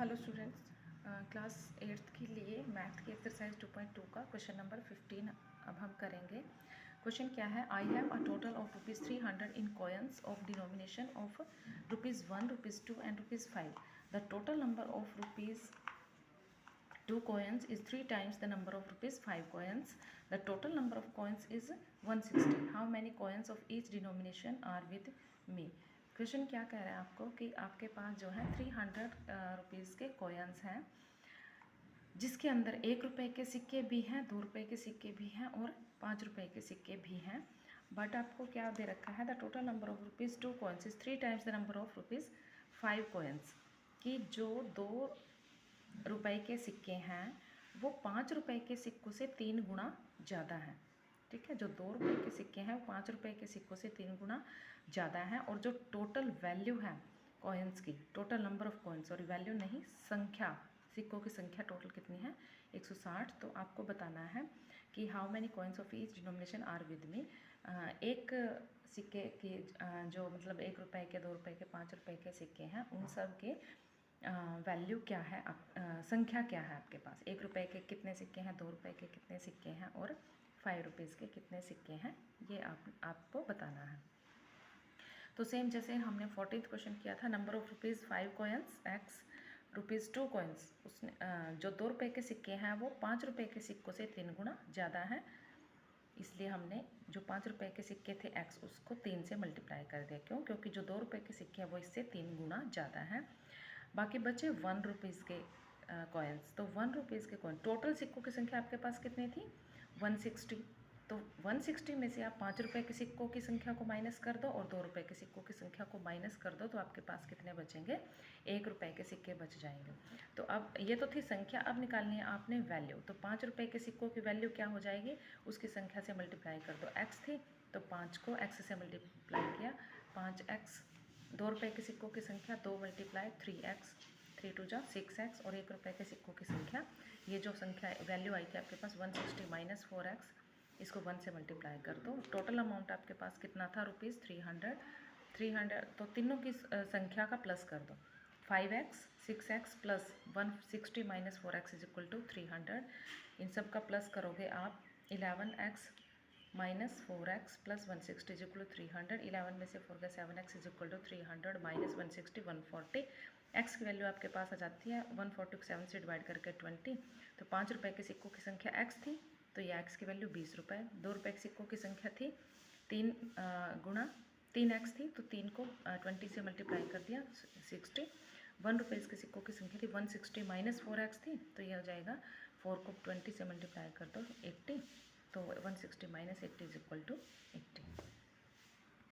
Hello students, class 8th के लिए math की एक्सरसाइज 2.2 का क्वेश्चन नंबर 15 अब हम करेंगे। क्वेश्चन क्या है? I have a total of ₹300 in coins of denomination of ₹1, ₹2 and ₹5। The total number of ₹2 coins is 3 times the number of ₹5 coins. The total number of coins is 160. How many coins of each denomination are with me? Question क्या कह रहा है आपको कि आपके पास जो है 300 rupees के कॉइन्स हैं, जिसके अंदर 1 रुपये के सिक्के भी हैं, 2 रुपये के सिक्के भी हैं और 5 रुपये के सिक्के भी हैं। बट आपको क्या दे रखा है? The total number of ₹2 coins is 3 times the number of ₹5 coins। कि जो 2 रुपये के सिक्के हैं वो 5 रुपये के सिक्कों से 3 गुना ज़्यादा हैं। ठीक है, जो 2 रुपये के सिक्के हैं वो 5 रुपये के सिक्कों से 3 गुना ज़्यादा है। और जो टोटल वैल्यू है कॉइन्स की, टोटल नंबर ऑफ कॉइन्स, और वैल्यू नहीं, संख्या, सिक्कों की संख्या टोटल कितनी है? 160। तो आपको बताना है कि how many coins of each denomination are with me. एक सिक्के की जो मतलब 1 रुपये के, 2 रुपये के, 5 रुपये के सिक्के हैं, उन सब के वैल्यू क्या है, संख्या क्या है आपके पास। 1 रुपये के कितने सिक्के हैं, 2 रुपये के कितने सिक्के हैं और 5 रुपीज़ के कितने सिक्के हैं, ये आपको बताना है। तो सेम जैसे हमने 14th क्वेश्चन किया था, number of ₹5 coins x ₹2 coins, उसने जो 2 रुपये के सिक्के हैं वो 5 रुपये के सिक्कों से 3 गुना ज़्यादा है, इसलिए हमने जो 5 रुपये के सिक्के थे एक्स, उसको 3 से मल्टीप्लाई कर दिया। क्यों? क्योंकि जो 2 रुपये के सिक्के हैं वो इससे 3 गुना ज़्यादा है। बाकी बचे 1 रुपीज़ के कॉइन्स। तो 1 रुपीज़ के कॉइन, टोटल सिक्कों की संख्या आपके पास कितनी थी? 160। तो 160 में से आप 5 रुपये के सिक्कों की संख्या को माइनस कर दो और 2 रुपये के सिक्कों की संख्या को माइनस कर दो, तो आपके पास कितने बचेंगे? 1 रुपये के सिक्के बच जाएंगे। तो अब ये तो थी संख्या, अब निकालनी है आपने वैल्यू। तो 5 रुपये के सिक्कों की वैल्यू क्या हो जाएगी? उसकी संख्या से मल्टीप्लाई कर दो। एक्स थी तो 5 को एक्स से मल्टीप्लाई किया, 5x। 2 रुपये के सिक्कों की संख्या 2 मल्टीप्लाई 3x, 3 2 जा 6x, और 1 रुपये के सिक्कों की संख्या, ये जो संख्या वैल्यू आई थी आपके पास 160 माइनस 4x, इसको 1 से मल्टीप्लाई कर दो। टोटल अमाउंट आपके पास कितना था? ₹300। तो तीनों की संख्या का प्लस कर दो। 5x, 6x plus 160 minus 4x is equal to 300। इन सब का प्लस करोगे आप। 11x minus 4x plus 160 is equal to 300। 11 में से 4 गया 7x इज इक्वल टू 300 माइनस 160 140। x की वैल्यू आपके पास आ जाती है 140 को 7 से डिवाइड करके 20। तो 5 रुपये के सिक्कों की संख्या x थी, तो ये x की वैल्यू 20 रुपये। 2 रुपये के सिक्कों की संख्या थी 3 गुना 3x थी, तो 3 को 20 से मल्टीप्लाई कर दिया 60। 1 रुपये के सिक्कों की संख्या थी 160 माइनस 4x थी, तो ये हो जाएगा 4 को 20 से मल्टीप्लाई कर दो 80। तो 160 माइनस 80 इज इक्वल टू 80।